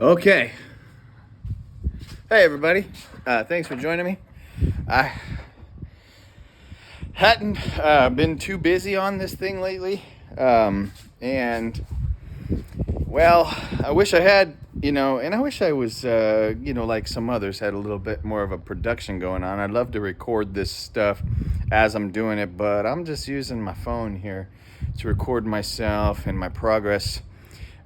Okay. Hey, everybody. Thanks for joining me. I hadn't been too busy on this thing lately. And, well, I wish I had, and I wish I was, like some others, had a little bit more of a production going on. I'd love to record this stuff as I'm doing it, but I'm just using my phone here to record myself and my progress.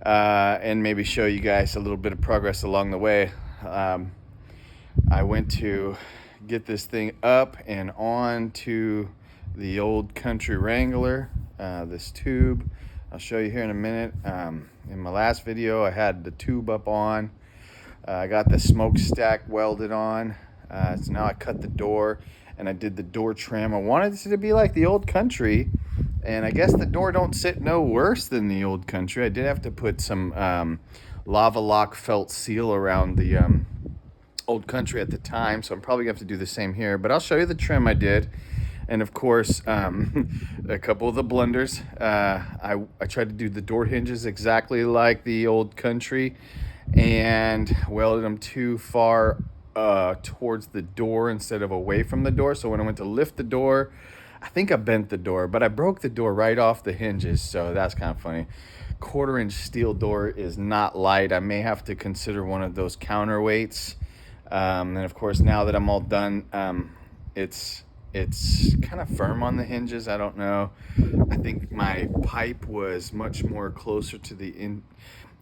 And maybe show you guys a little bit of progress along the way. I went to get this thing up and on to the old Country Wrangler, this tube. I'll show you here in a minute. In my last video, I had the tube up on. I got the smokestack welded on. So now I cut the door and I did the door trim. I wanted it to be like the old Country, and I guess the door don't sit no worse than the old Country. I did have to put some lava lock felt seal around the old Country at the time, so I'm probably gonna have to do the same here, but I'll show you the trim I did. And of course, a couple of the blunders. I tried to do the door hinges exactly like the old Country and welded them too far towards the door instead of away from the door. So when I went to lift the door, I think I bent the door, but I broke the door right off the hinges, so that's kind of funny. 1/4-inch steel door is not light. I may have to consider one of those counterweights. And of course, now that I'm all done, it's kind of firm on the hinges. I don't know. I think my pipe was much more closer to the in.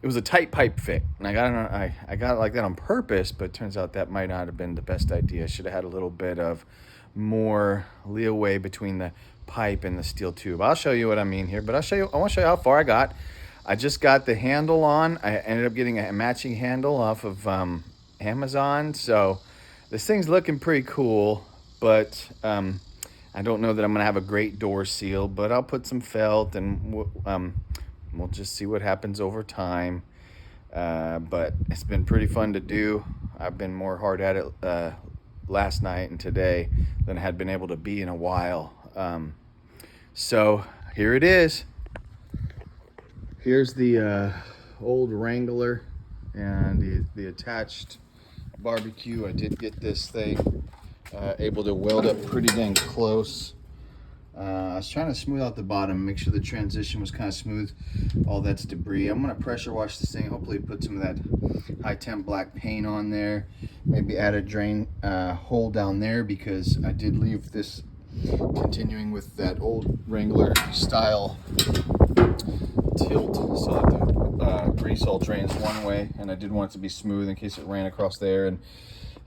It was a tight pipe fit, and I got it like that on purpose. But it turns out that might not have been the best idea. I should have had a little bit of more leeway between the pipe and the steel tube. I'll show you what I mean here, but I want to show you how far I got. I just got the handle on. I ended up getting a matching handle off of Amazon, so this thing's looking pretty cool, but I don't know that I'm gonna have a great door seal, but I'll put some felt and we'll just see what happens over time. But it's been pretty fun to do. I've been more hard at it last night and today than I had been able to be in a while. So here it is. Here's the old Wrangler and the attached barbecue. I did get this thing able to weld up pretty dang close. I was trying to smooth out the bottom, make sure the transition was kind of smooth. All that's debris. I'm gonna pressure wash this thing, hopefully put some of that high temp black paint on there, maybe add a drain hole down there, because I did leave this continuing with that old Wrangler style tilt so that the grease all drains one way, and I did want it to be smooth in case it ran across there. And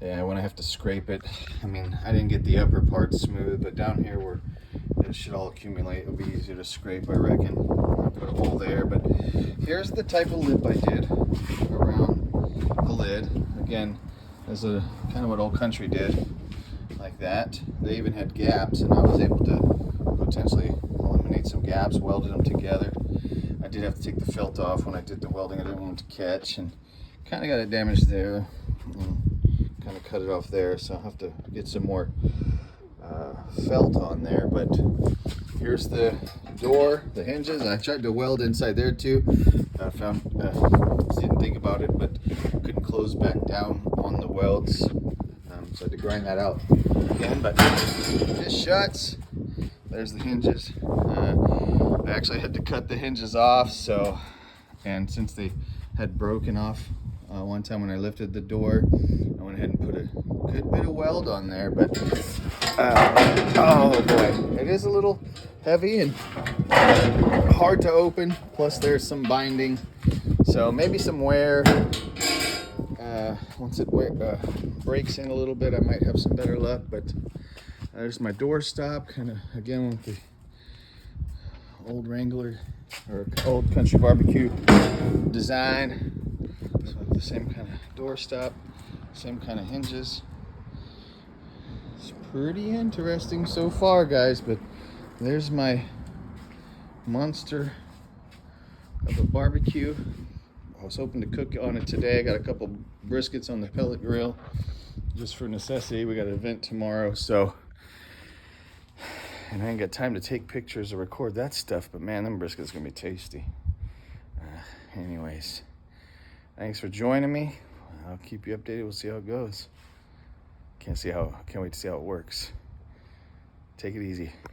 when I have to scrape it, I mean, I didn't get the upper part smooth, but down here where it should all accumulate, it'll be easier to scrape, I reckon. I'll put a hole there, but here's the type of lip I did around the lid. Again, this is kind of what Old Country did, like that. They even had gaps, and I was able to potentially eliminate some gaps, welded them together. I did have to take the felt off when I did the welding. I didn't want it to catch, and kind of got it damaged there. Kind of cut it off there, so I'll have to get some more felt on there. But here's the door, the hinges. I tried to weld inside there too. I found didn't think about it, but couldn't close back down on the welds, so I had to grind that out again. But it shuts. There's the hinges. I actually had to cut the hinges off, and since they had broken off one time when I lifted the door, I went ahead and put a good bit of weld on there. But oh boy, it is a little heavy and hard to open, plus there's some binding, so maybe some wear. Once it breaks in a little bit, I might have some better luck. But there's my door stop, kind of again with the old Wrangler or Old Country barbecue design. So the same kind of door stop, same kind of hinges. It's pretty interesting so far, guys, but there's my monster of a barbecue. I was hoping to cook on it today. I got a couple briskets on the pellet grill just for necessity. We got an event tomorrow, and I ain't got time to take pictures or record that stuff, but man, them briskets gonna be tasty. Anyways, Thanks for joining me. I'll keep you updated. We'll see how it goes. Can't wait to see how it works. Take it easy.